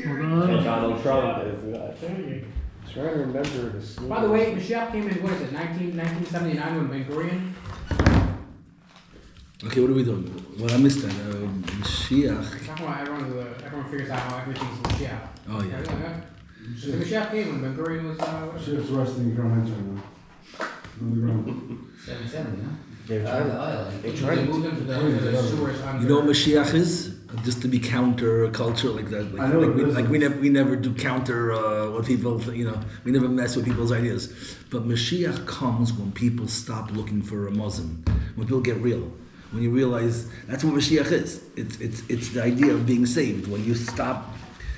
Donald Trump is not. Trying to remember this. By the way, Mashiach came in, what is it, 1979 when Ben Gurion? Okay, what are we doing? Well, I missed that. Mashiach. Talking about everyone figures out how everything's Mashiach. Oh, yeah. So Mashiach came when Ben Gurion was, Shit's resting in ground right now. On the ground. 770, huh? They're trying to. They moved him to the sewers under. You know what Mashiach is? Just to be counter culture like that. I know what it is. We never do counter what people, we never mess with people's ideas. But Mashiach comes when people stop looking for a Muslim, when people get real. When you realize that's what Mashiach is. It's the idea of being saved. When you stop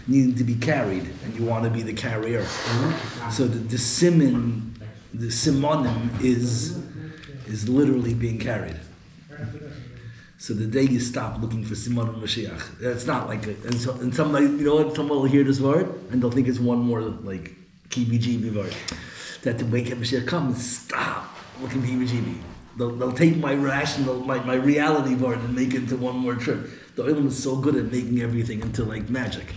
needing to be carried and you want to be the carrier. Mm-hmm. So the simonim is literally being carried. So the day you stop looking for Simon and Mashiach, it's not like and somebody, someone will hear this word and they'll think it's one more like kibi-jibi word. That the way Mashiach comes, stop looking kibi-jibi. They'll take my rational, my reality word and make it into one more trip. The Olam is so good at making everything into like magic.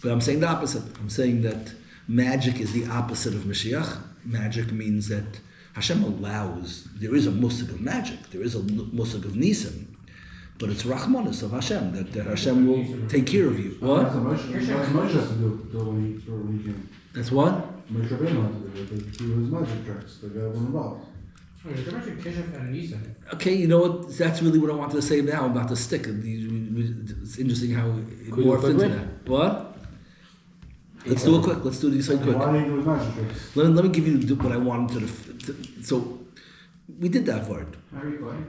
But I'm saying the opposite. I'm saying that magic is the opposite of Mashiach. Magic means that Hashem allows, there is a musig of magic, there is a musig of nisim, but it's Rachmanis of Hashem, that Hashem will take care of you. What? That's what Moshe has to do when he came. That's what? Moshe Rabbeinu had to do it. He was magic tricks. The guy was involved. Okay, you know what? That's really what I wanted to say now about the stick. It's interesting how it morphed into that. What? Let's do it quick. Let's do these quick. Why did he do his magic tricks? Let me give you what I wanted so we did that word. Are you going?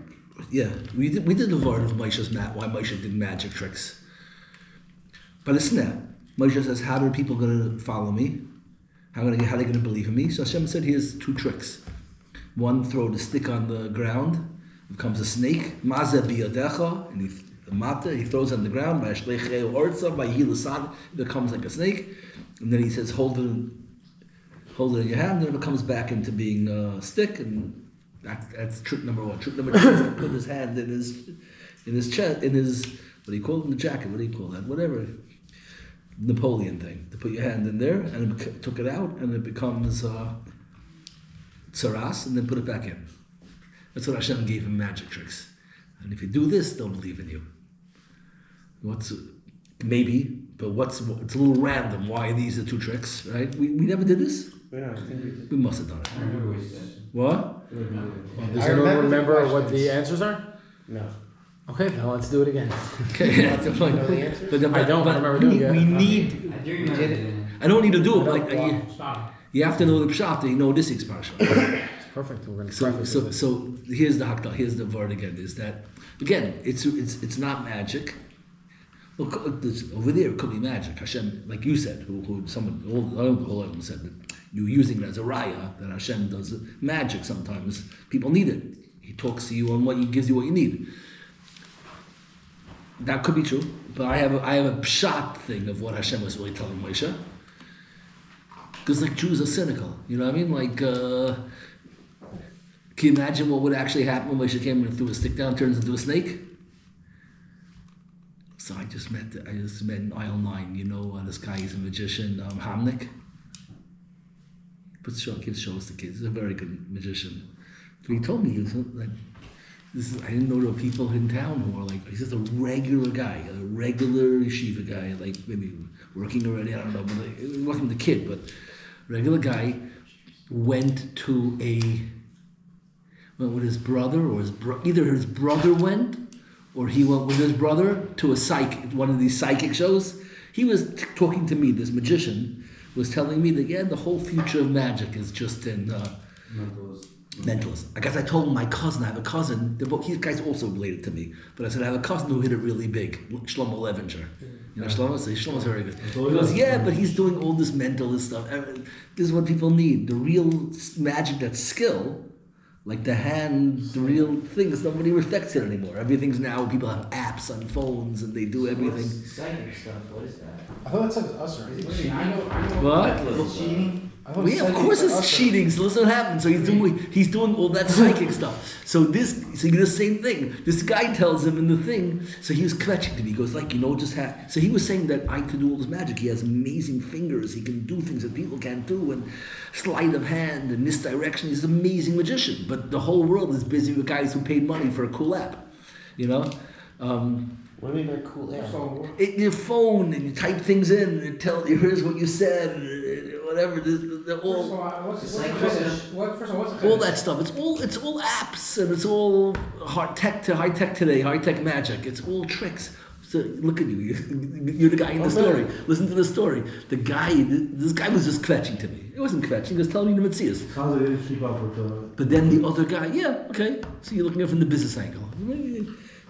Yeah, we did the word of Moshe's why Moshe did magic tricks. But listen now, Moshe says, how are people going to follow me? How are they going to believe in me? So Hashem said, here's two tricks. One, throw the stick on the ground, it becomes a snake. Mazeh biyadecha, and he throws it on the ground. By Shlechei Orza, by Hilasan, it becomes like a snake. And then he says, hold it in your hand, and it comes back into being a stick, and that's trick number one. Trick number two is to put his hand in his chest, what do you call it, in the jacket? What do you call that? Whatever, Napoleon thing. To put your hand in there, and it took it out, and it becomes tsaras, and then put it back in. That's what Hashem gave him, magic tricks. And if you do this, they'll believe in you. Maybe, but it's a little random. Why these are two tricks, right? We never did this. We must have done it. What? Does anyone remember what the answers are? No. Okay, then let's do it again. Okay, Know the answer? but I don't remember doing it. We need. I don't need to do it. But Stop. you have to know the pshat. You know this expression. It's perfect. We're going to preface it. So here's the hakdal. Here's the word again. Is that again? It's not magic. Well, over there it could be magic. Hashem, like you said, who someone all of them said that you're using it as a raya that Hashem does magic. Sometimes people need it. He talks to you and He gives you what you need. That could be true, but I have a pshat thing of what Hashem was really telling Moshe. Because like Jews are cynical, you know what I mean? Like, can you imagine what would actually happen when Moshe came and threw a stick down, turns into a snake? So I just met in aisle 9, this guy, he's a magician, Hamnik. Gives shows to kids. He's a very good magician. So he told me, he was like, I didn't know there were people in town who were like, he's just a regular guy, a regular yeshiva guy, like maybe working already, I don't know, but he wasn't the kid, but regular guy went with his brother, or either his brother went, or he went with his brother to one of these psychic shows. He was talking to me, this magician was telling me that, the whole future of magic is just in mentalist. I guess I told him I have a cousin, these guys also related to me, but I said, I have a cousin who hit it really big, Shlomo Levinger. You know Shlomo's very good. He goes, but he's doing all this mentalist stuff. This is what people need. The real magic, that skill, like the hand, the real things, nobody respects it anymore. Everything's now, people have apps on phones and they do everything. Psychic stuff, what is that? I thought that said us, right? I know. What? Cheating? Well, yeah, of course it's cheating. So listen what happened. So he's doing all that psychic stuff. So he did the same thing. This guy tells him in the thing. So he was kvetching to me. He goes like, So he was saying that I could do all this magic. He has amazing fingers. He can do things that people can't do, and sleight of hand and misdirection. He's an amazing magician. But the whole world is busy with guys who paid money for a cool app. What do you mean by cool app? So, Your phone, and you type things in, and it tells you here's what you said, and whatever. They're all what's the fetish? What's the all fetish? that stuff. It's all apps, and it's all high tech today, high tech magic. It's all tricks. So look at you. You're the guy in the story. Listen to the story. This guy was just kvetching to me. It wasn't kvetching. He was telling me the Metzias. Sounds like they didn't keep up with the. But then the other guy, yeah, okay. So you're looking at it from the business angle.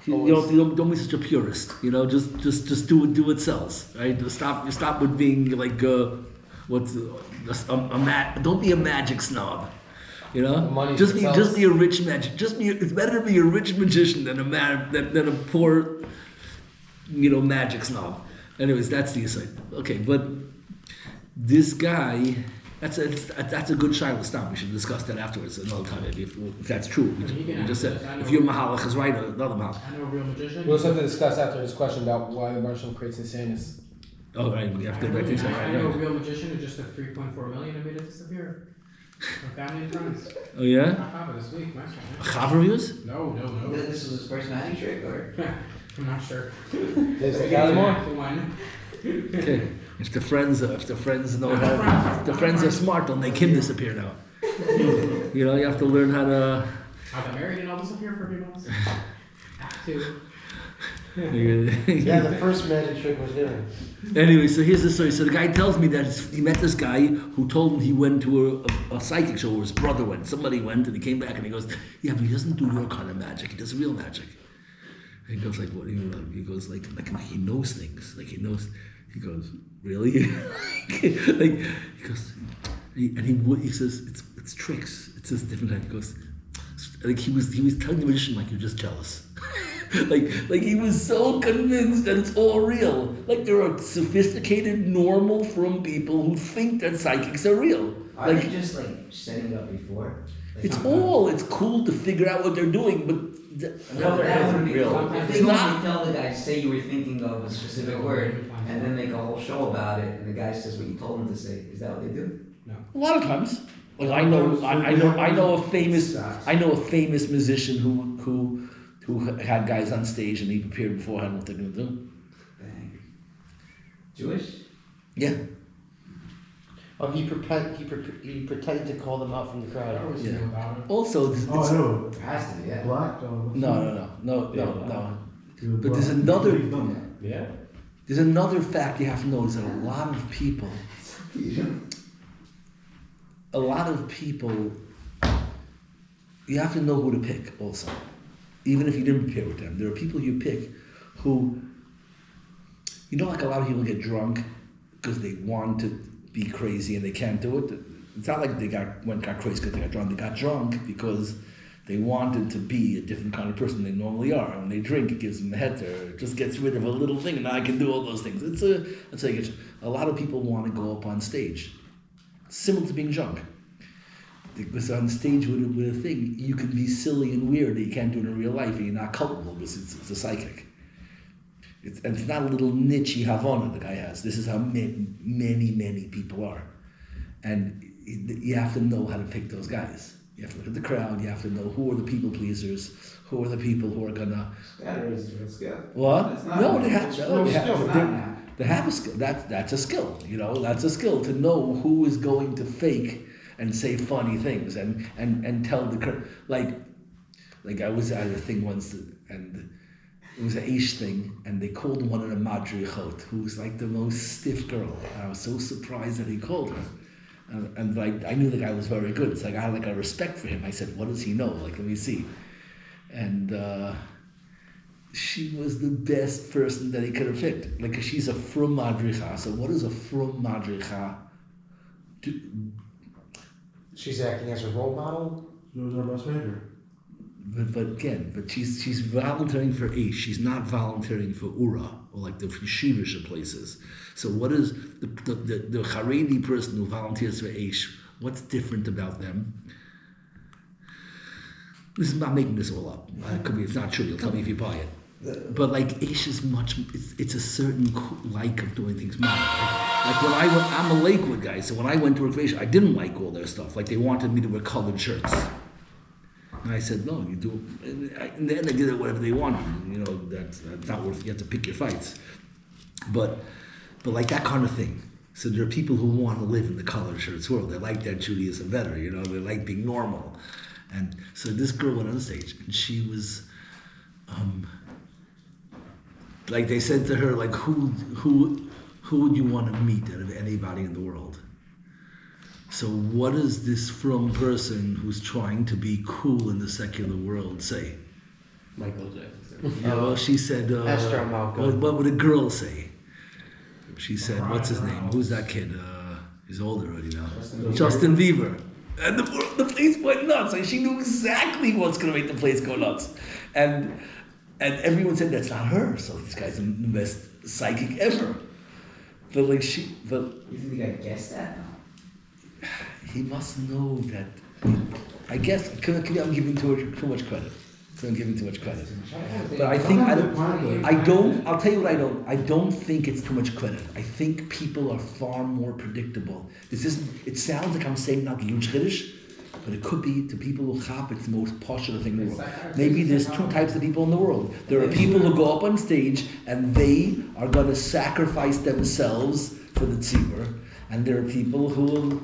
You don't be such a purist. Just do what sells, right? Stop with being like don't be a magic snob. Money Just sells. be a rich magic. It's better to be a rich magician than a poor, magic snob. Anyways, that's the aside. Okay, but this guy. That's a good shiloh stop. We should discuss that afterwards another time if that's true. We just said if your mahalach is right, another mahalach. I know a real magician. We also have to discuss after his question about why the Marshal creates insaneness. Oh right, we have to get back to this. I know a Right. real magician who just took 3.4 million and made it disappear. From family and friends. Oh yeah, Not Papa this week, my son. chaver views. No. This is his first magic trick, or? I'm not sure. There's the Yeah, more. one. Okay, if the friends know how, if the friends are smart, they'll make him disappear now. You have to learn how to. I got married and I'll disappear for a few months. Have to. Yeah, the first magic trick was there. Anyway, so here's the story. So the guy tells me that he met this guy who told him he went to a psychic show, or his brother went. Somebody went, and he came back and he goes, "Yeah, but he doesn't do your kind of magic. He does real magic." And he goes like, "What?" He goes like he knows things. Like he knows. He goes, "Really?" He goes, he says it's tricks. It's just different. He goes, like he was telling the magician like you're just jealous. like he was so convinced that it's all real. Like there are sophisticated, normal, from people who think that psychics are real. Are they just setting it up before? It's cool to figure out what they're doing, but No, that would be real. cool. If It's they not. normally tell the guy, say you were thinking of a specific word, and then make a whole show about it, and the guy says what you told him to say. Is that what they do? a lot of times. Like I know a famous musician who had guys on stage and he prepared beforehand what they're gonna do. Dang. Jewish? Yeah. Oh, he pretended to call them out from the I crowd. always Yeah. knew about it. Also, Oh, I know. It has to be, yeah. Black? no. But there's another- Yeah. There's another fact you have to know is that a lot of people, you have to know who to pick also. Even if you didn't prepare with them. There are people you pick who, like a lot of people get drunk because they want to be crazy and they can't do it. It's not like they got crazy because they got drunk. They got drunk because they wanted to be a different kind of person they normally are. When they drink, it gives them a head turn. It just gets rid of a little thing, and now I can do all those things. A lot of people want to go up on stage. Similar to being drunk. Because on stage with a thing, you can be silly and weird that you can't do it in real life, and you're not culpable because it's a psychic. It's not a little niche Havana the guy has. This is how many people are. And you have to know how to pick those guys. You have to look at the crowd. You have to know who are the people pleasers, who are the people who are gonna. That is a skill. What? That's not No, a- they have. it's No, real they have. skill, not They have a skill. That's a skill. That's a skill to know who is going to fake and say funny things and tell the crowd. Like I was at a thing once and. It was an Aish thing, and they called one of the Madrichot, who was like the most stiff girl. And I was so surprised that he called her. And like I knew the guy was very good. It's like I had a respect for him. I said, "What does he know? Let me see." And she was the best person that he could have picked. Like she's a frum Madricha. So what is a frum Madricha? She's acting as a role model. She was our best major. But she's volunteering for Aish. She's not volunteering for Ura or like the yeshivish places. So what is the Haredi person who volunteers for Aish? What's different about them? This is not making this all up. It could be it's not true. You'll tell me if you buy it. But like Aish is much. It's a certain like of doing things. Like when I went, I'm a Lakewood guy, so when I went to work for Aish, I didn't like all their stuff. Like they wanted me to wear colored shirts. And I said, no, you do. And then they did it whatever they wanted. You know, that's not worth. You have to pick your fights. But like that kind of thing. So there are people who want to live in the colored shirts world. They like that Judaism better. You know, they like being normal. And so this girl went on stage, and she was, like they said to her, like who would you want to meet out of anybody in the world? So what does this from person who's trying to be cool in the secular world say? Michael Jackson. Yeah, well, she said, Esther Malcolm. what would a girl say? She said, what's his name? Who's that kid? He's older already now. Justin Bieber. And the place went nuts. Like she knew exactly what's going to make the place go nuts. And everyone said, that's not her. So this guy's the best psychic ever. But like You think the guy guessed that? he must know that. I guess I'm giving too much credit. I'm giving too much credit. But I think I'll tell you what I don't. I don't think it's too much credit. I think people are far more predictable. It sounds like I'm saying not huge Kiddush, but it could be to people who chop it's the most popular thing in the world. Maybe there's two types of people in the world. There are people who go up on stage and they are going to sacrifice themselves for the tzibur, and there are people who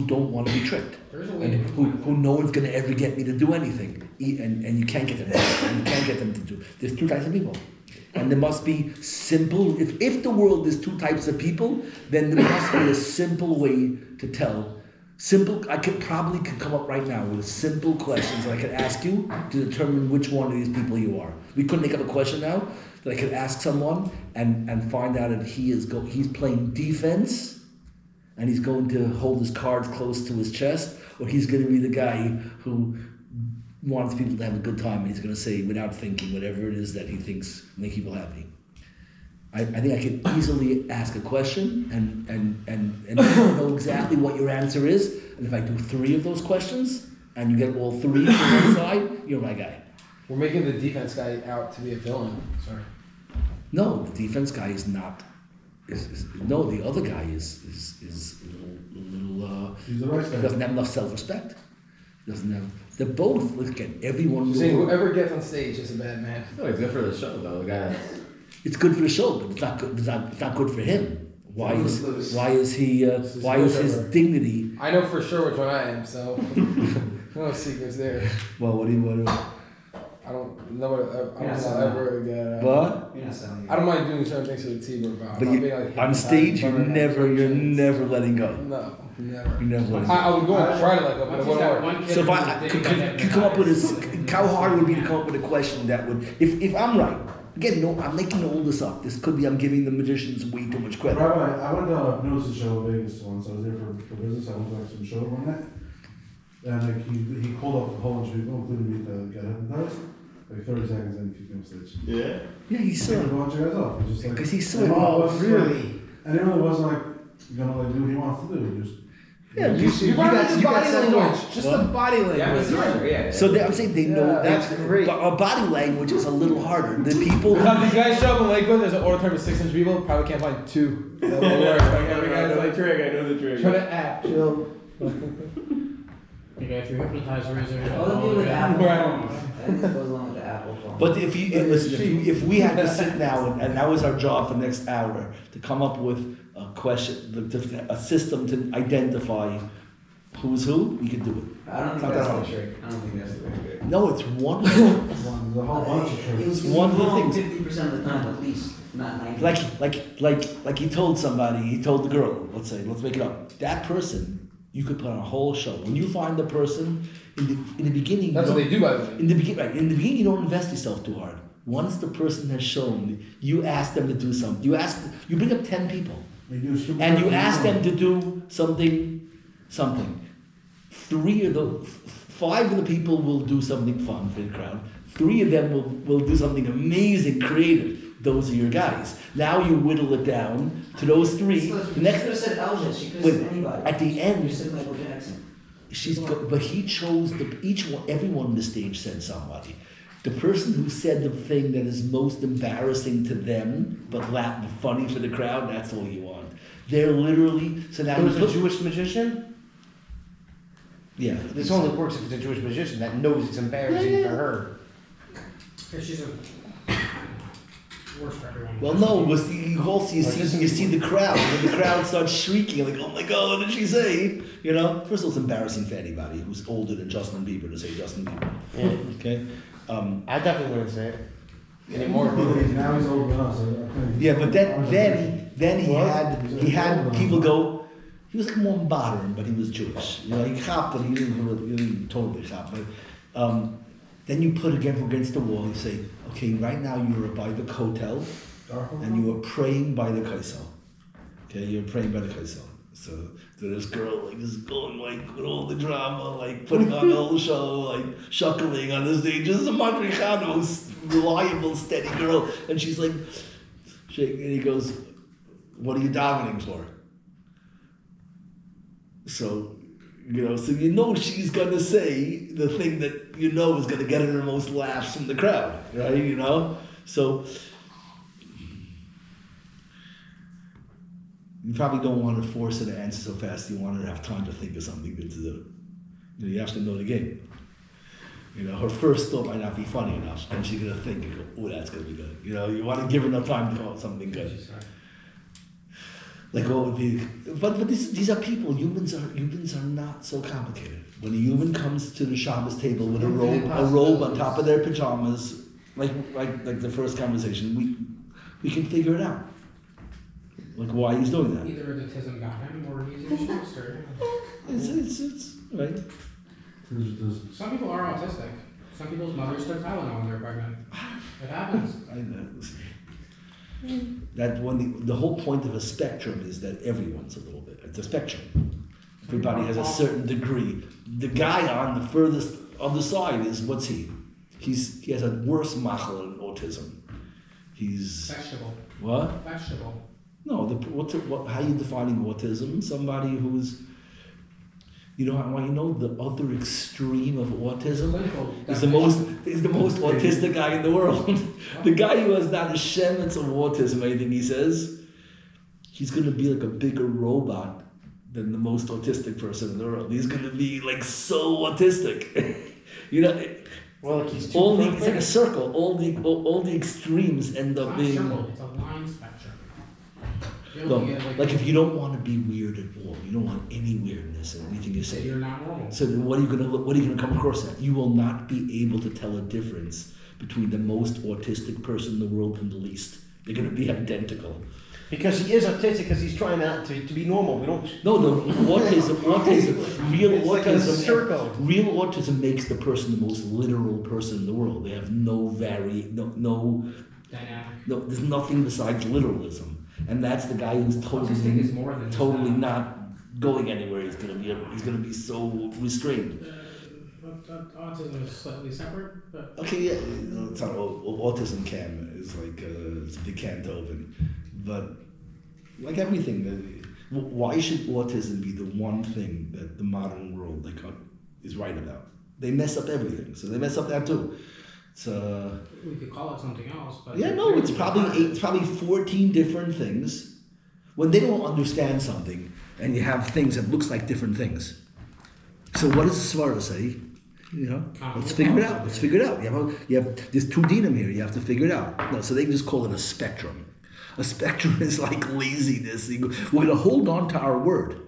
don't want to be tricked, and who no one's going to ever get me to do anything, and you can't get them. You can't get them to do. There's two types of people, and there must be simple. If the world is two types of people, then there must be a simple way to tell. I could come up right now with simple questions that I could ask you to determine which one of these people you are. We couldn't make up a question now that I could ask someone and find out if he's playing defense and he's going to hold his cards close to his chest, or he's going to be the guy who wants people to have a good time and he's going to say without thinking whatever it is that he thinks make people happy. I think I could easily ask a question and know exactly what your answer is. And if I do 3 of those questions and you get all 3 from one side, you're my guy. We're making the defense guy out to be a villain. Sorry. No, the defense guy is not. No, the other guy is a little. He's the right guy. Doesn't have enough self-respect. Doesn't have. They're both. Look at everyone. Saying whoever gets on stage is a bad man. No, it's good for the show though. The guy. It's good for the show, but it's not good. It's not good for him. Why is he? Why is his dignity? I know for sure which one I am, so no secrets there. Well, what do you? I don't know what I Yeah, don't so- ever get. What? You're not selling it. I don't mind doing certain things to the team, but But I'm you, being, like, on stage, you're hypnotized, never letting go. No, never. You're never letting go. I would go and try to let go, but it wouldn't work. So if I could come up with how hard it would be to come up with a question that would, if I'm right, again, no, I'm making all this up. This could be I'm giving the magicians way too much credit. Rabbi, I went to a notice show in Vegas once. I was there for business. I went to like some show one night. And like he called up a whole bunch of people, including me, to get hypnotized. Like 30 seconds in, he came on stage. Yeah. Yeah, he's Took a so. bunch of guys off. Just like, Because he's so and it involved. wasn't like- and it really wasn't like gonna like do what he wants to do. Just Yeah, You got the body set language. off. Just the body language. Yeah, it's harder, yeah. So I'm saying they know Yeah, that's great. But our body language is a little harder. The people. Now, these guys show up in Lakewood, there's an auditorium of 600 people, probably can't find 2. That will work. Like, every guy's like, trick. I know the trick. try to act, chill. Okay, if you're hypnotized, raise your All the people with Apple Right. phones. I think it goes along with the Apple phone. But if we had to sit now and that was our job for the next hour to come up with a question, a system to identify who's who, we could do it. I don't think Not that's that the hard. trick. I don't think that's the trick. No, it's one. there's a whole bunch of It tricks. was One of the wrong things- 50% of the time at least, not 90. Like he told somebody, he told the girl, let's make it up. That person, you could put on a whole show. When you find the person in the beginning, That's you what don't- they do, by the way. In the beginning, you don't invest yourself too hard. Once the person has shown, you ask them to do something. You bring up 10 people, They do super and you crazy ask them things. to do something. 5 of the people will do something fun for the crowd. 3 of them will do something amazing, creative. those are your guys. Now you whittle it down to those three. She The could next, have said Elvis, she could Wait, have said anybody. at the You end, said Michael Jackson. but he chose everyone on the stage said somebody. The person who said the thing that is most embarrassing to them, but funny for the crowd, that's all you want. They're literally, so now It was you a put, Jewish magician? yeah. This only works if it's a Jewish magician that knows it's embarrassing for her. Because she's a worse for everyone. Well, no, it was you see the crowd, and the crowd starts shrieking like, "Oh my God, what did she say?" You know, first of all, it's embarrassing for anybody who's older than Justin Bieber to say Justin Bieber. Yeah. Okay, I definitely wouldn't say it anymore. Now he's older than us. yeah, but then he What? had people go. He was like more modern, but he was Jewish. You know, he copped it. He didn't totally cop it. Then you put against the wall. You say, okay, right now you are by the kotel, and you are praying by the kaisel. Okay, you're praying by the kaisel. So this girl like is going like with all the drama, like putting on the whole show, like shuckling on the stage. This is a Madrichano, reliable, steady girl, and she's like shaking. And he goes, "What are you davening for?" So you know she's gonna say the thing that you know is gonna get her the most laughs from the crowd, right? You know, so you probably don't want to force her to answer so fast. You want her to have time to think of something good to do. You have to know the game. You know, her first thought might not be funny enough, and she's gonna think, "Oh, that's gonna be good." You know, you want to give her enough time to come up with something good. Like what would be? But these are people. Humans are not so complicated. When a human comes to the Shabbos table with a robe on top of their pajamas, like the first conversation, we can figure it out. Like why he's doing that. Either the autism got him or he's a shyster. It's right. Some people are autistic. Some people's mothers took Tylenol when they're pregnant. It happens. I know. That when the whole point of a spectrum is that everyone's a little bit. It's a spectrum. Everybody has a certain degree. The guy on the furthest other side is what's he? He has a worse machal than autism. He's Vegetable. what? Vegetable. No, how are you defining autism? Somebody who's, the other extreme of autism Clinical is the most autistic guy in the world. The guy who has not a shemets of autism, anything he says, he's going to be like a bigger robot than the most autistic person in the world. He's going to be like so autistic. Well, like he's it's like a circle. All the extremes end It's up not being. circle, it's a line spectrum. You're No, looking at like if you don't want to be weird at all, you don't want any weirdness in anything you say. you're not normal. So then what are you gonna come across at? You will not be able to tell a difference between the most autistic person in the world and the least. They're gonna be identical. Because he is autistic because he's trying to be normal. We don't. No, real It's like a autism. circle. Real autism makes the person the most literal person in the world. They have no Dynamic. there's nothing besides literalism. And that's the guy who's Autistic is more than just totally that. not going anywhere. He's gonna be so restrained. Autism is slightly separate, but Okay, yeah, it's not autism can is like it's a big Beethoven, but like everything, why should autism be the one thing that the modern world is right about? They mess up everything, so they mess up that too. It's we could call it something else. But yeah, no, it's probably 14 different things. When they don't understand something, and you have things that looks like different things. So what does the Svara say? Let's figure it out. Let's figure it out. You have there's two dinim here. You have to figure it out. No, so they just call it a spectrum. A spectrum is like laziness. We're gonna hold on to our word.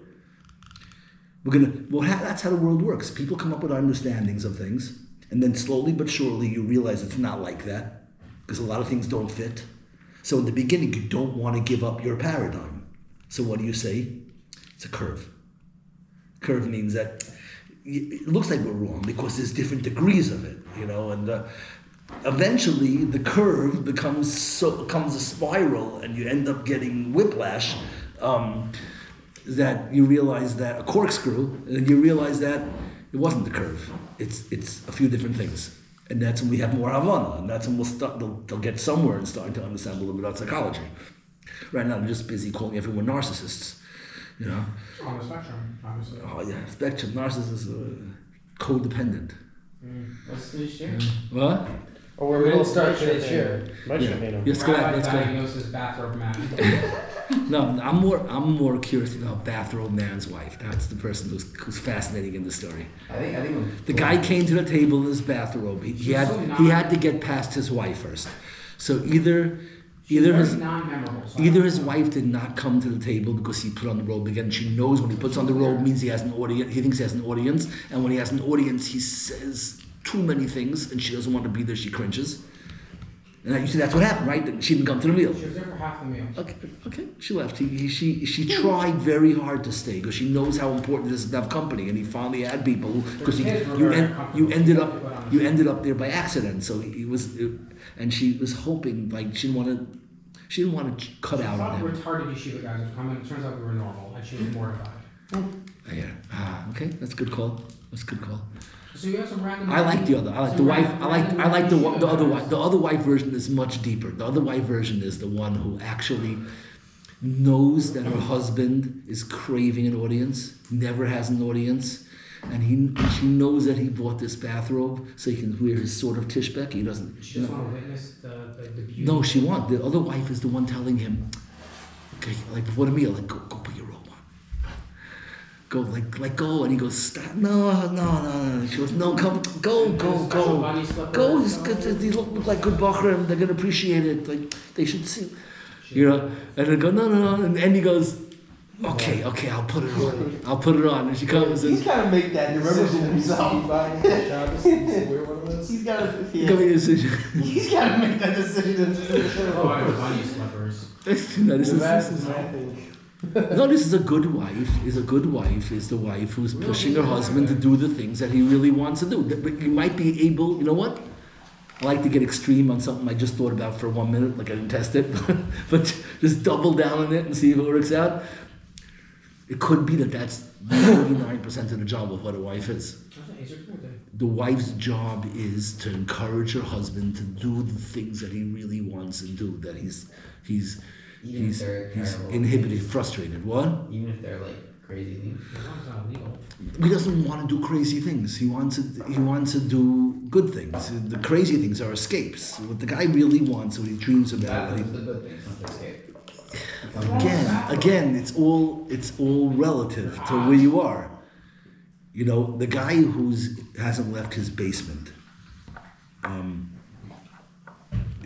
That's how the world works. People come up with understandings of things. And then slowly but surely you realize it's not like that because a lot of things don't fit. So in the beginning, you don't want to give up your paradigm. So what do you say? It's a curve. Curve means that it looks like we're wrong because there's different degrees of it, and eventually the curve becomes a spiral and you end up getting whiplash that you realize that a corkscrew and you realize that it wasn't the curve. It's a few different things. And that's when we have more Havana, and that's when we'll start. They'll get somewhere and start to understand a little bit about psychology. Right now, they're just busy calling everyone narcissists. You know? On the spectrum, obviously. Oh yeah, spectrum narcissists codependent. What's the issue? What? Or we didn't start today's year. Let's go back. Rabbi Let's go. diagnosis bathrobe man. No, I'm more curious about bathrobe man's wife. That's the person who's fascinating in the story. I think The guy came to the table in his bathrobe. He had to get past his wife first. So either his wife did not come to the table because he put on the robe again. She knows when he puts on the robe means he has an audience. He thinks he has an audience, and when he has an audience, he says too many things, and she doesn't want to be there. She cringes. And you see, that's what happened, right? She didn't come to the meal. She was there for half the meal. Okay, she left. She tried very hard to stay because she knows how important it is to have company, and he finally had people because you ended up there by accident. So he was, and she was hoping like she didn't want to cut out on him. Retarded yeshiva guys would come in. It turns out we were normal, and she was mortified. Yeah. Okay, that's a good call. So you have some random. I like the other. I like the wife. I like the other wife. The other wife version is much deeper. The other wife version is the one who actually knows that her husband is craving an audience, never has an audience, and she knows that he bought this bathrobe so he can wear his sword of Tishbek. He doesn't. She just want to witness the beauty. No, she wants. The other wife is the one telling him, okay, like before the meal, like go put your robe on. Go go, and he goes, stop, no. She goes, no, come, go. Go, these look like good bachrim, they're gonna appreciate it, like they should see, you know. And they go, no, and he goes, okay, I'll put it on, and she comes and He's gotta make that decision himself. He's gotta make that decision himself. Oh, I have bunny slippers. This is a good wife. Is the wife who's pushing her husband to do the things that he really wants to do. But you might be able, you know what? I like to get extreme on something I just thought about for 1 minute, like I didn't test it, but just double down on it and see if it works out. It could be that that's 99% of the job of what a wife is. The wife's job is to encourage her husband to do the things that he really wants to do, that he's inhibited, frustrated. What? Even if they're like crazy things. He doesn't want to do crazy things. He wants to do good things. The crazy things are escapes. What the guy really wants, what he dreams about. That's the good things, not the escape. Again, it's all relative to where you are. You know, the guy hasn't left his basement in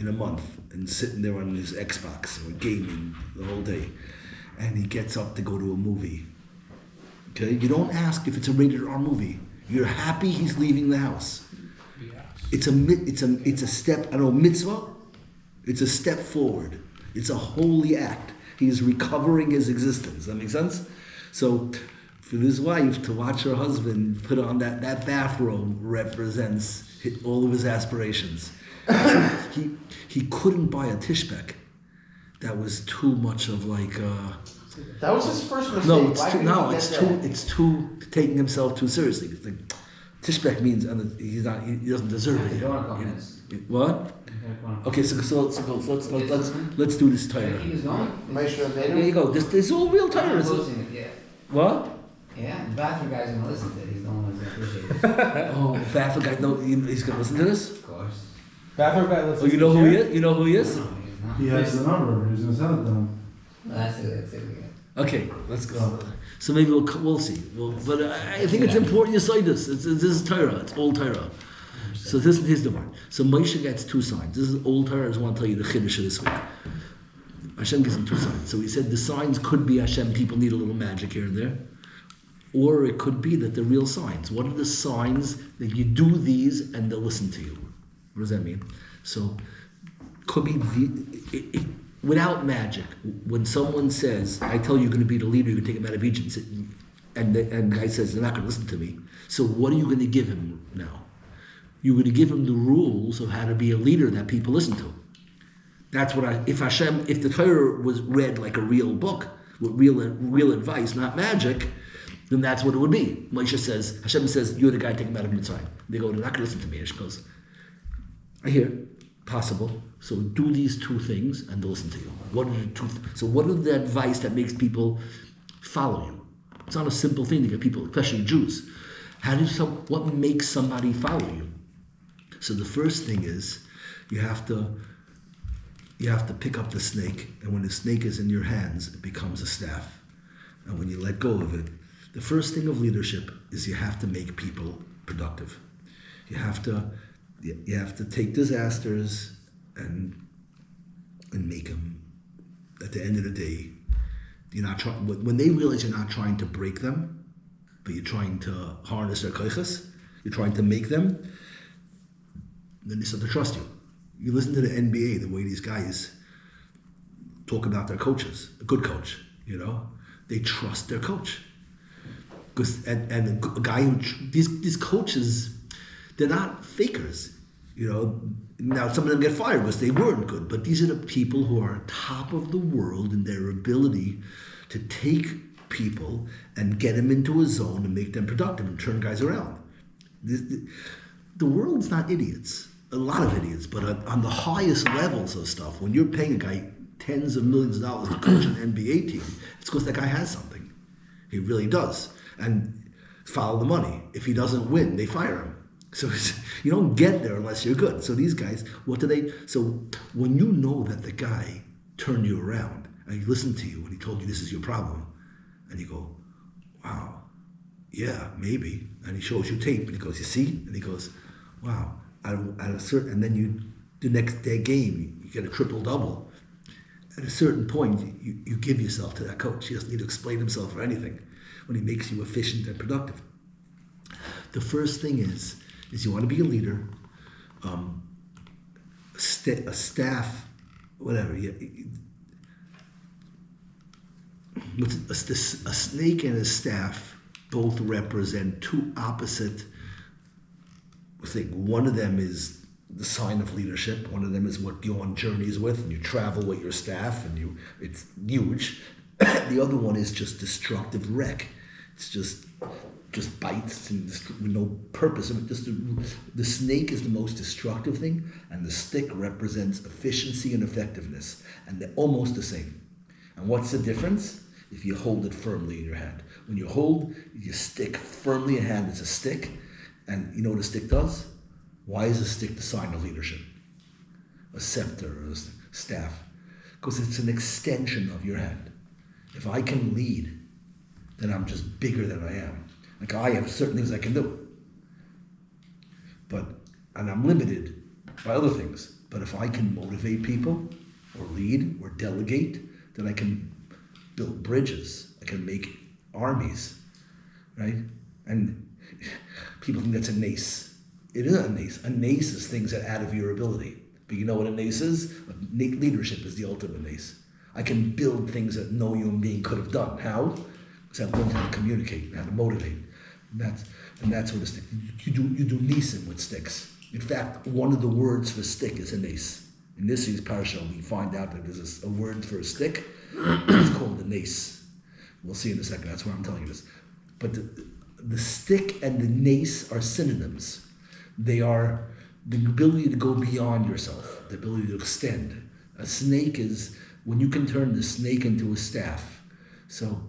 a month and sitting there on his Xbox or gaming the whole day, and he gets up to go to a movie. Okay, you don't ask if it's a rated R movie. You're happy he's leaving the house. It's a step. I don't know, mitzvah. It's a step forward. It's a holy act. He's recovering his existence. That makes sense? So, for this wife to watch her husband put on that bathrobe represents all of his aspirations. He couldn't buy a Tishbek. That was too much of like. That was his first mistake. It's too taking himself too seriously. It's like, Tishbek means he doesn't deserve it. What? Okay, so let's do this Torah. There you go. This is all real Torah. Yeah. What? Yeah, the bathroom guy's gonna listen to it. He's the one who's gonna appreciate it. Oh, bathroom guy. No, he's gonna listen to this. Of course. Bathroom guy. Oh, you know who he is? You know who he is? No, he's not. He has the number, he's gonna send it to him. That's it. Yeah. Okay, let's go. So maybe we'll see. But I think it's important you say this. This is Torah. It's all Torah. So here's the one. So Moshe gets 2 signs. This is old Torah. I just want to tell you the Chiddush of this week. Hashem gives him 2 signs. So he said the signs could be Hashem. People need a little magic here and there. Or it could be that they're real signs. What are the signs that you do these and they'll listen to you? What does that mean? So could be without magic. When someone says, I tell you you're going to be the leader, you're going to take him out of Egypt, and the guy says, they're not going to listen to me. So what are you going to give him now? You're going to give him the rules of how to be a leader that people listen to. That's what if the Torah was read like a real book, with real advice, not magic, then that's what it would be. Hashem says, you're the guy taking him out of Mitzrayim. They go, they're not going to listen to me. And she goes, I hear, possible. So do these two things and they'll listen to you. What are the two? So what are the advice that makes people follow you? It's not a simple thing to get people, especially Jews. What makes somebody follow you? So the first thing is you have to pick up the snake, and when the snake is in your hands, it becomes a staff. And when you let go of it, the first thing of leadership is you have to make people productive. You have to take disasters and make them. At the end of the day, you're not trying. When they realize you're not trying to break them, but you're trying to harness their koiches, you're trying to make them, then they start to trust you. You listen to the NBA, the way these guys talk about their coaches. A good coach, they trust their coach. And a guy these coaches, they're not fakers. Now some of them get fired because they weren't good, but these are the people who are top of the world in their ability to take people and get them into a zone and make them productive and turn guys around. The world's not idiots. A lot of idiots, but on the highest levels of stuff, when you're paying a guy tens of millions of dollars to coach an NBA team, it's because that guy has something. He really does. And follow the money. If he doesn't win, they fire him. So you don't get there unless you're good. So these guys, so when you know that the guy turned you around and he listened to you and he told you this is your problem, and you go, wow, yeah, maybe. And he shows you tape and he goes, you see? And he goes, wow. And then the next day game, you get a triple double. At a certain point, you give yourself to that coach. He doesn't need to explain himself or anything when he makes you efficient and productive. The first thing is you want to be a leader, a staff, whatever. A snake and a staff both represent two opposite things. One of them is the sign of leadership. One of them is what you go on journeys with, and you travel with your staff, and it's huge. The other one is just destructive wreck. It's just bites and with no purpose. The snake is the most destructive thing, and the stick represents efficiency and effectiveness, and they're almost the same. And what's the difference? If you hold it firmly in your hand. When you hold your stick firmly in your hand, it's a stick, and you know what a stick does? Why is a stick the sign of leadership? A scepter or a staff? Because it's an extension of your hand. If I can lead, then I'm just bigger than I am. Like I have certain things I can do. And I'm limited by other things. But if I can motivate people, or lead, or delegate, then I can build bridges. I can make armies, right? And people think that's a nace. It isn't a nace. A nace is things that are out of your ability. But you know what a nace is? Leadership is the ultimate nace. I can build things that no human being could have done. How? Because I've learned how to communicate and how to motivate. And that's what a stick. You do nisim with sticks. In fact, one of the words for stick is a nace. In this year's parasha, we find out that there's a word for a stick. It's called a nace. We'll see in a second. That's why I'm telling you this. But the stick and the nace are synonyms. They are the ability to go beyond yourself, the ability to extend. A snake is when you can turn the snake into a staff. So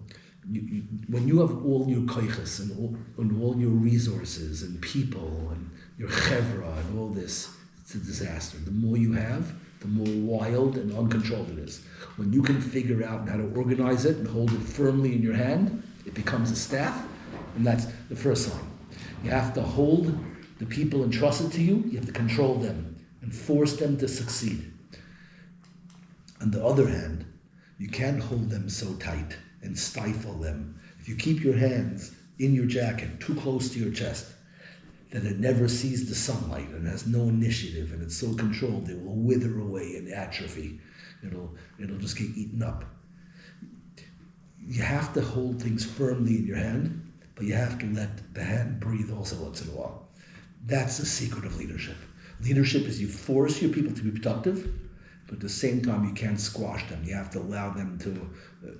when you have all your koiches and all your resources and people and your chevra and all this, it's a disaster. The more you have, the more wild and uncontrolled it is. When you can figure out how to organize it and hold it firmly in your hand, it becomes a staff, and that's the first sign. You have to hold the people entrusted to you, you have to control them and force them to succeed. On the other hand, you can't hold them so tight and stifle them. If you keep your hands in your jacket too close to your chest, then it never sees the sunlight and has no initiative, and it's so controlled it will wither away and atrophy. It'll just get eaten up. You have to hold things firmly in your hand, but you have to let the hand breathe also once in a while. That's the secret of leadership. Leadership is you force your people to be productive, but at the same time you can't squash them. You have to allow them to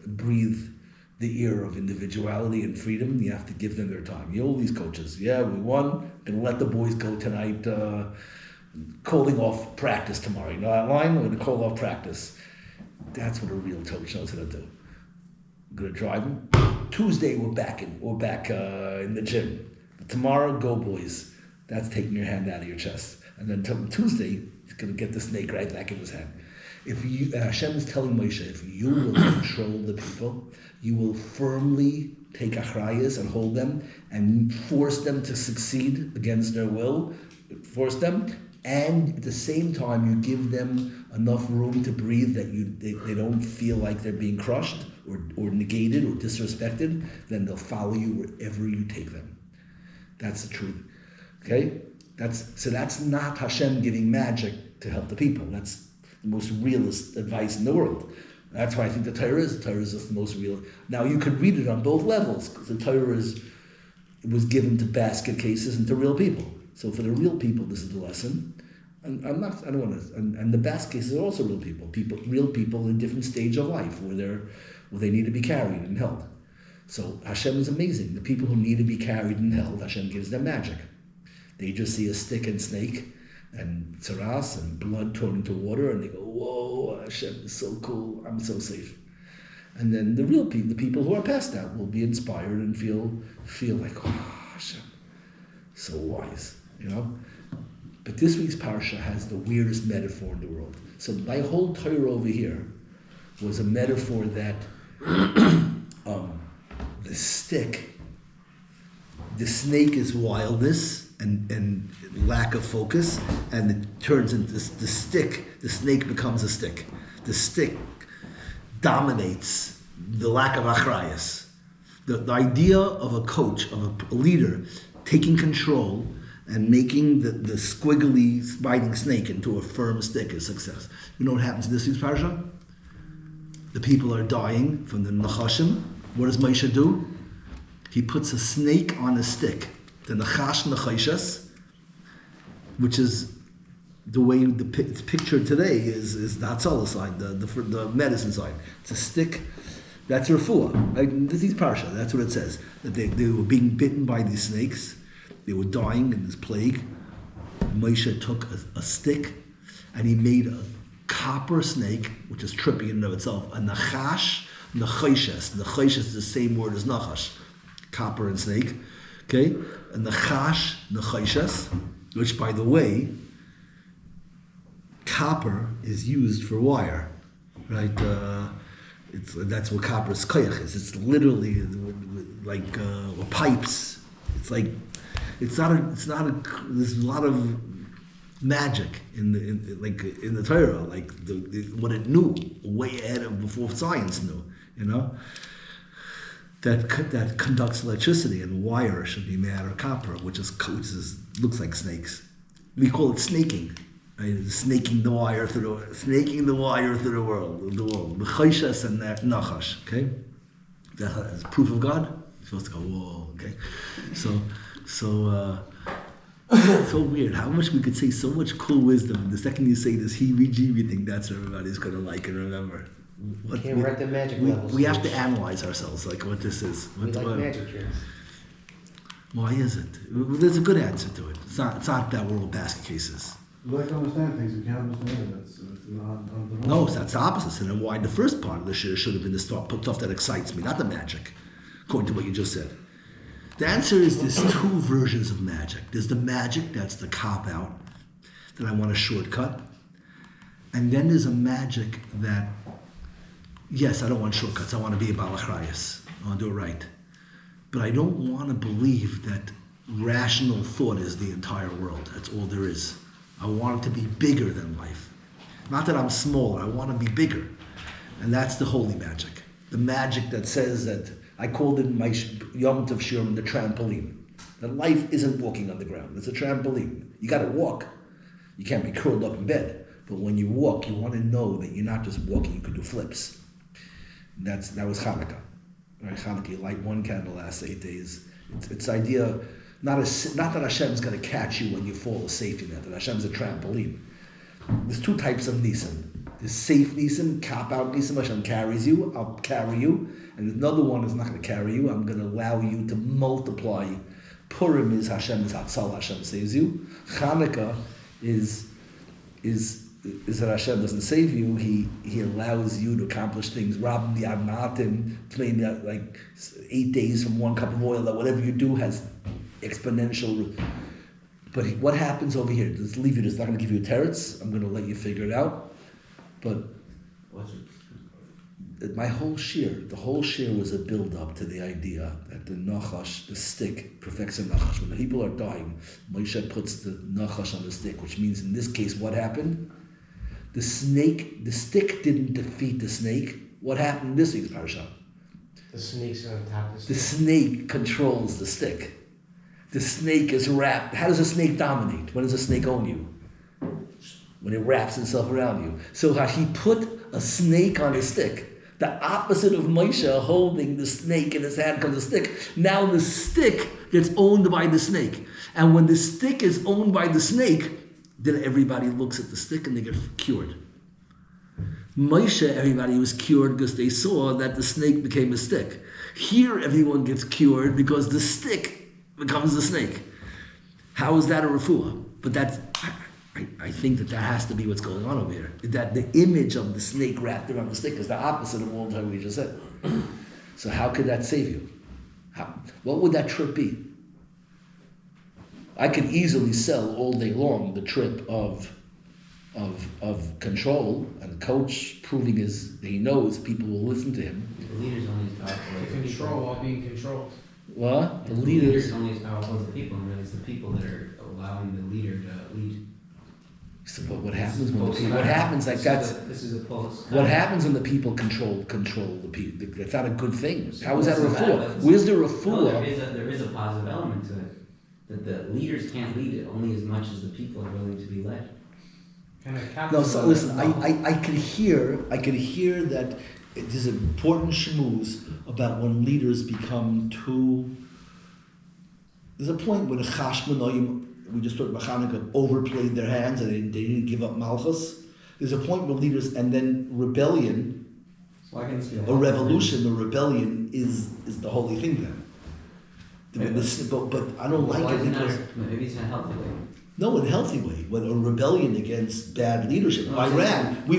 breathe the air of individuality and freedom. You have to give them their time. You know, all these coaches, yeah, we won, gonna let the boys go tonight, calling off practice tomorrow. You know that line? I'm going to call off practice. That's what a real coach knows how to do. I'm going to drive him. Tuesday we're back in the gym. But tomorrow, go boys. That's taking your hand out of your chest. And then Tuesday, he's going to get the snake right back in his hand. If you, Hashem is telling Moshe, if you will control the people, you will firmly take achrayas and hold them and force them to succeed against their will, force them, and at the same time you give them enough room to breathe that they don't feel like they're being crushed or negated or disrespected, then they'll follow you wherever you take them. That's the truth. Okay? That's not Hashem giving magic to help the people. That's the most realist advice in the world. That's why I think the Torah is just the most real. Now you could read it on both levels, because the Torah was given to basket cases and to real people. So for the real people, this is the lesson. And and the basket cases are also real people in different stage of life where they need to be carried and held. So Hashem is amazing. The people who need to be carried and held, Hashem gives them magic. They just see a stick and snake and tzaras and blood turning to water, and they go, "Whoa, Hashem is so cool. I'm so safe." And then the real people, the people who are past that, will be inspired and feel like, "Oh, Hashem, so wise," you know. But this week's parsha has the weirdest metaphor in the world. So my whole Torah over here was a metaphor that the stick, the snake is wildness and lack of focus, and it turns into the stick. The snake becomes a stick. The stick dominates the lack of achrayas. The idea of a coach, of a leader, taking control and making the squiggly biting snake into a firm stick is success. You know what happens in this week's parasha? The people are dying from the Nachashim. What does Moshe do? He puts a snake on a stick. The Nachash Nachashas, which is the way it's pictured today, is the Hatzalah sign, the medicine sign. It's a stick. That's refuah. Like, this is parsha. That's what it says. That they were being bitten by these snakes. They were dying in this plague. Moshe took a stick and he made a copper snake, which is trippy in and of itself. A nachash, nachoshes. Nachoshes is the same word as nachash, copper and snake. Okay, a nachash, nachoshes, which, by the way, copper is used for wire, right? That's what copper's koyach is. It's literally like pipes. It's like there's a lot of magic in the Torah, like what it knew way ahead of before science knew, you know. That conducts electricity, and wire should be made out of copper, which looks like snakes. We call it snaking, right? Snaking the wire through the world. The chayshes and the nachash. Okay, that's proof of God. You're supposed to go, whoa. Okay, so weird how much we could say so much cool wisdom, and the second you say this heebie-jeebie thing, that's what everybody's going to like and remember. We're at the magic levels. We have to analyze ourselves, like what this is. We like magic tricks. Why is it? There's a good answer to it. It's not that we're all basket cases. We like to understand things, we can't understand it. It's not No, that's the opposite. And why the first part of the shir should have been the stuff that excites me, not the magic, according to what you just said. The answer is there's two versions of magic. There's the magic that's the cop-out, that I want a shortcut. And then there's a magic that, yes, I don't want shortcuts. I want to be a balachrayas. I want to do it right. But I don't want to believe that rational thought is the entire world. That's all there is. I want it to be bigger than life. Not that I'm smaller. I want to be bigger. And that's the holy magic. The magic that says that, I called it in my Yom Tov Shiurim the trampoline. That life isn't walking on the ground. It's a trampoline. You got to walk. You can't be curled up in bed. But when you walk, you want to know that you're not just walking. You can do flips. That was Hanukkah. Right? Hanukkah, you light one candle, lasts 8 days. It's idea, not that Hashem's going to catch you when you fall, a safety net. That Hashem's a trampoline. There's two types of Nisan. There's safe Nisan, cop-out Nisan. Hashem carries you. I'll carry you. And another one is not going to carry you. I'm going to allow you to multiply. Purim is Hashem is Hatzal. Hashem saves you. Hanukkah is that Hashem doesn't save you. He allows you to accomplish things. Rabbi the Admatim, claim that like 8 days from one cup of oil, that whatever you do has exponential. But what happens over here? Let's leave you. It's not going to give you a teretz. I'm going to let you figure it out. But What's it? my whole shir, the whole shir was a build-up to the idea that the nachash, the stick, perfects a nachash. When the people are dying, Moshe puts the nachash on the stick, which means in this case, what happened? The stick didn't defeat the snake. What happened in this week's parasha? The snake's on top of The snake controls the stick. The snake is wrapped. How does a snake dominate? When does a snake own you? When it wraps itself around you. So how he put a snake on a stick, the opposite of Moshe holding the snake in his hand comes a stick. Now the stick gets owned by the snake. And when the stick is owned by the snake, then everybody looks at the stick and they get cured. Moshe, everybody was cured because they saw that the snake became a stick. Here, everyone gets cured because the stick becomes the snake. How is that a refuah? But I think that has to be what's going on over here. That the image of the snake wrapped around the stick is the opposite of all the time we just said. So how could that save you? What would that trip be? I could easily sell all day long the trip of control and the coach proving he knows people will listen to him. The leader's only as powerful as the Control people. while being controlled. What? The leader's only as powerful as the people, and really it's the people that are allowing the leader to lead. So what happens when the people? What happens like that's? This is a post. What happens when the people control the people? That's not a good thing. How is that a It's bad, refuah? but it's- Where's the No, refuah? there is a positive element to it. That the leaders can't lead it only as much as the people are willing to be led. Kind of No, captain. so listen. I could hear that there's an important shmooze about when leaders become too. There's a point when the Chashmonaim, we just talked about Hanukkah, overplayed their hands and they didn't give up Malchus. There's a point where leaders, and then rebellion, So I can see a revolution, a rebellion is the holy thing then. But I don't like it because maybe it's in a healthy way. no, in a healthy way. When a rebellion against bad leadership. No, Iran, we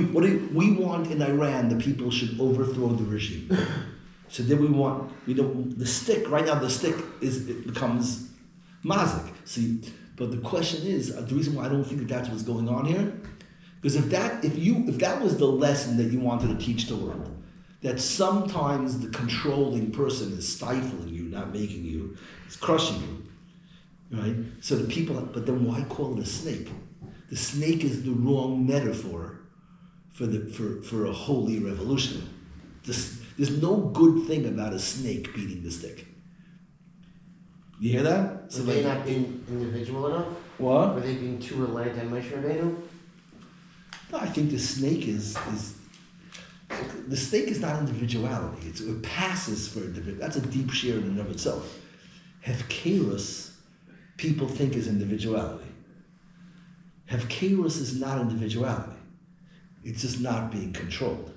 want in Iran the people should overthrow the regime. So then the stick right now. The stick becomes mazik. See, but the question is the reason why I don't think that's what's going on here, because if that was the lesson that you wanted to teach the world, that sometimes the controlling person is stifling you, not making you, it's crushing you, right? So the people, but then why call it a snake? The snake is the wrong metaphor for a holy revolution. There's no good thing about a snake beating the stick. You hear that? Were they not being individual enough? What? Were they being too reliant on Moshe Rabbeinu? No, I think the snake is the snake is not individuality. It passes for individual. That's a deep share in and of itself. Hefkerus, people think is individuality. Hefkerus is not individuality. It's just not being controlled.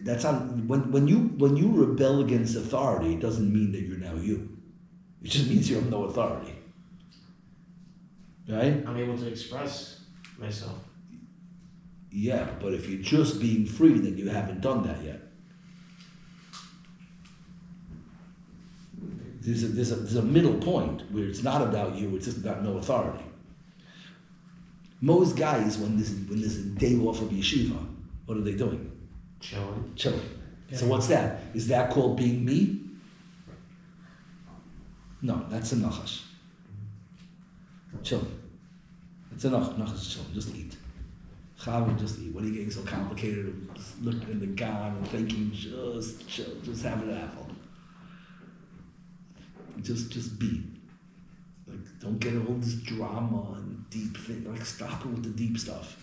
That's not when you rebel against authority. It doesn't mean that you're now you. It just means you have no authority. Right? I'm able to express myself. Yeah, but if you're just being free, then you haven't done that yet. There's a middle point where it's not about you, it's just about no authority. Most guys, when there's a day off of yeshiva, what are they doing? Chilling. So what's that? Is that called being me? No, that's a nachash. Chilling. It's a nachash is chilling, just eat. Chaver, just eat. What are you getting so complicated? Just looking in the gun and thinking, just chill, just have an apple. Just be. Like, don't get all this drama and deep thing. Like, stop it with the deep stuff.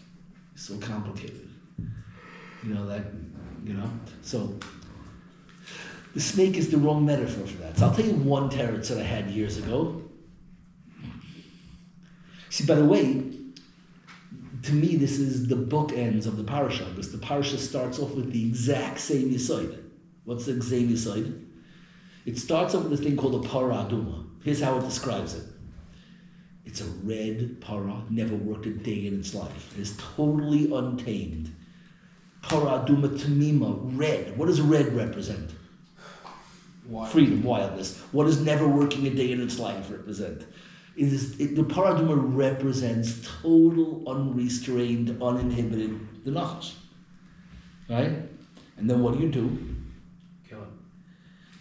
It's so complicated. So the snake is the wrong metaphor for that. So I'll tell you one teretz that I had years ago. See, by the way, to me, this is the bookends of the parasha, because the parasha starts off with the exact same yisoid. What's the same yisoid? It starts off with this thing called a para aduma. Here's how it describes it. It's a red para, never worked a day in its life. It is totally untamed. Para aduma tamima, red. What does red represent? Freedom, wildness. What does never working a day in its life represent? The para aduma represents total, unrestrained, uninhibited the nachash. Right? And then what do? Kill it.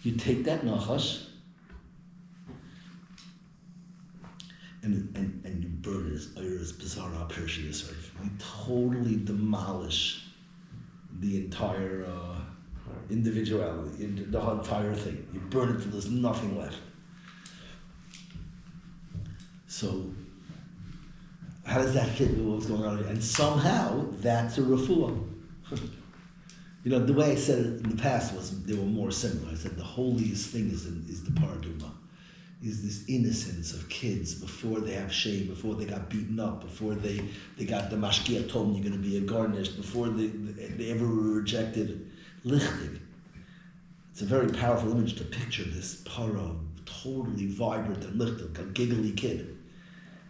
You take that nachash and you burn it as iris bizarra perseus. You totally demolish the entire individuality, the entire thing. You burn it till there's nothing left. So, how does that fit with what's going on here? And somehow, that's a refuah. You know, the way I said it in the past was they were more similar. I said the holiest thing is the paraduma, is this innocence of kids before they have shame, before they got beaten up, before they got the mashkiach told them you're going to be a garnished, before they ever were rejected. Lichtig. It's a very powerful image to picture this para, totally vibrant and lichtig, a giggly kid.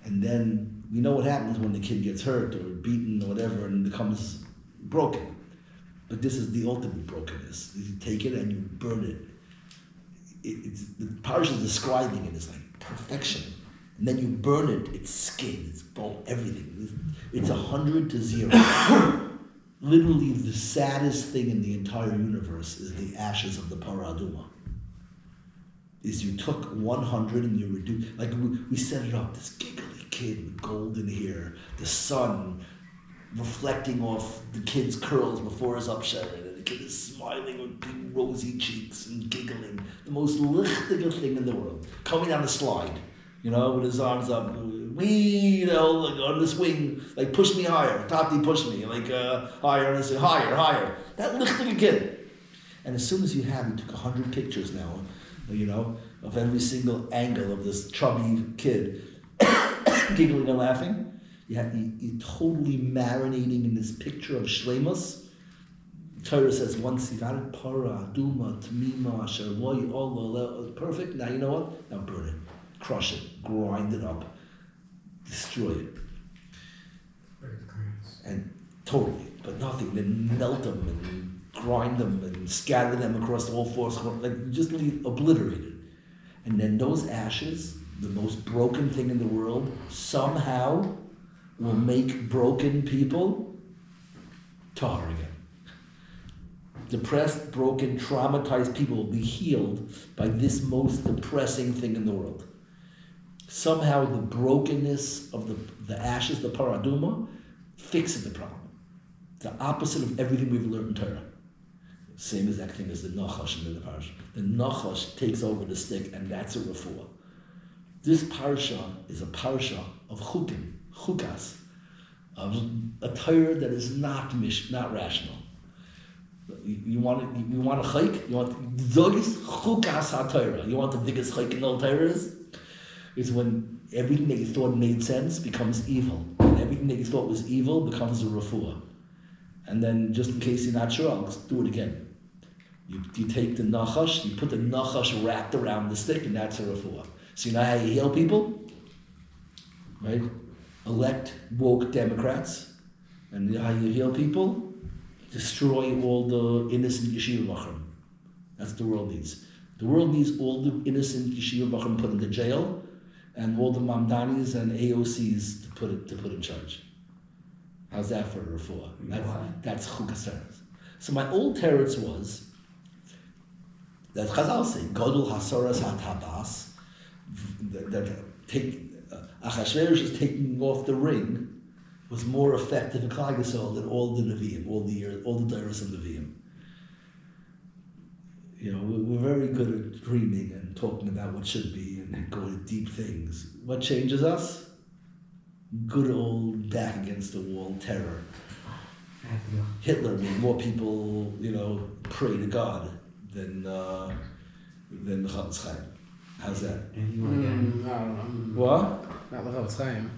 And then we know what happens when the kid gets hurt or beaten or whatever and becomes broken. But this is the ultimate brokenness. You take it and you burn it. It's the parasha is describing it as like perfection. And then you burn it, it's skin, it's bone, everything. It's 100 to 0. Literally the saddest thing in the entire universe is the ashes of the para aduma. Is you took 100 and you reduced, like we set it up, this giggly kid with golden hair, the sun reflecting off the kid's curls before his upsharing, and the kid is smiling with big rosy cheeks and giggling. The most lichtige thing in the world. Coming down the slide, with his arms up, like on the swing, like push me higher, Tati push me, like higher, and I say higher. That lichtige kid. And as soon as you took 100 pictures now, of every single angle of this chubby kid, giggling and laughing. You're totally marinating in this picture of shlemus. Torah says once you got it, para, duma, tamima, asher, loy, Allah, perfect. Now you know what? Now burn it, crush it, grind it up, destroy it, and totally. But nothing. Then melt them and grind them and scatter them across all four, like just leave obliterated. And then those ashes, the most broken thing in the world, somehow will make broken people tahar again. Depressed, broken, traumatized people will be healed by this most depressing thing in the world. Somehow the brokenness of the ashes, the paraduma, fixes the problem. The opposite of everything we've learned in Torah. Same exact thing as the nachash in the parsha. The nachash takes over the stick, and that's a refuah. This parsha is a parsha of chukim, chukas, of a Torah that is not rational. You want a chayk? You want zois chukas ha-Torah. You want the biggest chayk in all Torah is when everything that you thought made sense becomes evil, and everything that you thought was evil becomes a refuah. And then, just in case you're not sure, I'll just do it again. You take the nachash, you put the nachash wrapped around the stick, and that's a refuah. So you know how you heal people? Right? Elect woke Democrats. And you know how you heal people? Destroy all the innocent yeshiva bachrim. That's what the world needs. The world needs all the innocent yeshiva bachrim put into jail, and all the mamdanis and AOCs to put in charge. How's that for a refuah? That's chukaseres. So my old teretz was that Chazal say, Godul hasoras hatabas, that Achashverosh is taking off the ring was more effective in Klal Yisrael than all the Nevi'im, all the Deiros of Nevi'im. We're very good at dreaming and talking about what should be and going to deep things. What changes us? Good old back against the wall terror. Hitler made more people, pray to God than the Chavetz Chaim. How's that? I don't know. What? Not the Chavetz Chaim.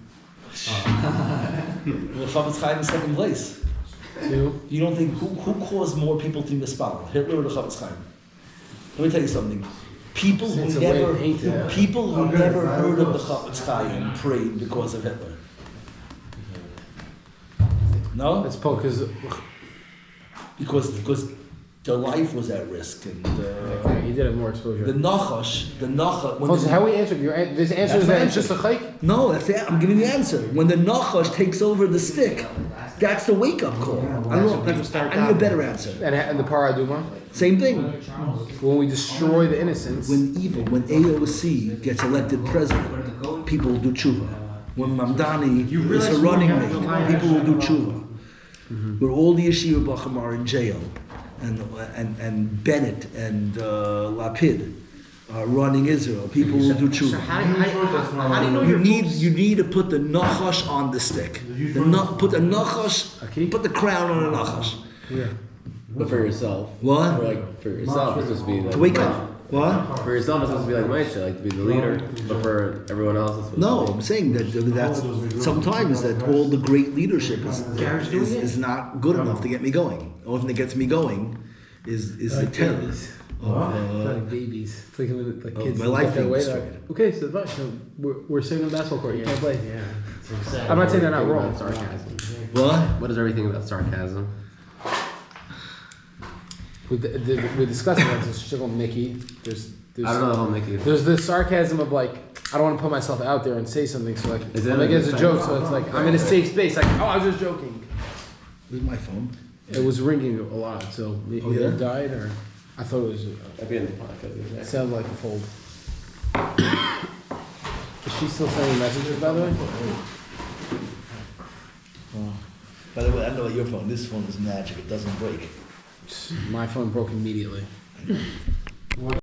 Well, Chavetz Chaim is second place. Two. You don't think who caused more people to mispell? Hitler or the Chavetz Chaim? Let me tell you something. People who It's a way to never, paint it. people who Okay, never I heard of the will. Chofetz Chaim prayed because of Hitler. No, That's because because their life was at risk, and he did have more exposure. the Nachash. When Oh, so the- how we answered your this answer is That's my that it's just a chayk? No, that's it. I'm giving you the answer. When the Nachash takes over the stick, that's the wake-up call. I don't know. I need a better answer. And the paraduma, Same thing. when we destroy the innocence. When AOC gets elected president, people will do tshuva. When Mamdani is her running mate, people will do tshuva. Where all the yeshiva bacham are in jail, and Bennett and Lapid are running Israel, people will do tshuva. How do you know You need to put the nachash on the stick. Put the nachash, put the crown on the nachash. Yeah. But for yourself. What? For yourself, it's supposed to be like. To wake up. What? For yourself, it's supposed to be like Moshe, like to be the leader. But for everyone else, it's supposed No, to I'm saying that's sometimes that all the great leadership is not good enough to get me going. The only thing that gets me going is the terror It's of, like babies. It's like when the kids my life get their being way destroyed. up. Okay, so fine. So we're sitting on the basketball court. You can't play. I'm not saying they're not wrong. sarcasm. what? What is everything about sarcasm? We discussed about this shit on Mickey. There's I don't know the whole Mickey. There's this sarcasm of like, I don't want to put myself out there and say something, so like, Is it I'm like a it's a joke, so it's like I'm in a safe space. Like, oh, I was just joking. This is my phone. It was ringing a lot, so it Oh, either yeah? died or I thought it was. At the end of the podcast. It sounded like a fold. Is she still sending messages, by the way? By the way, I don't know about your phone. This phone is magic. It doesn't break. My phone broke immediately.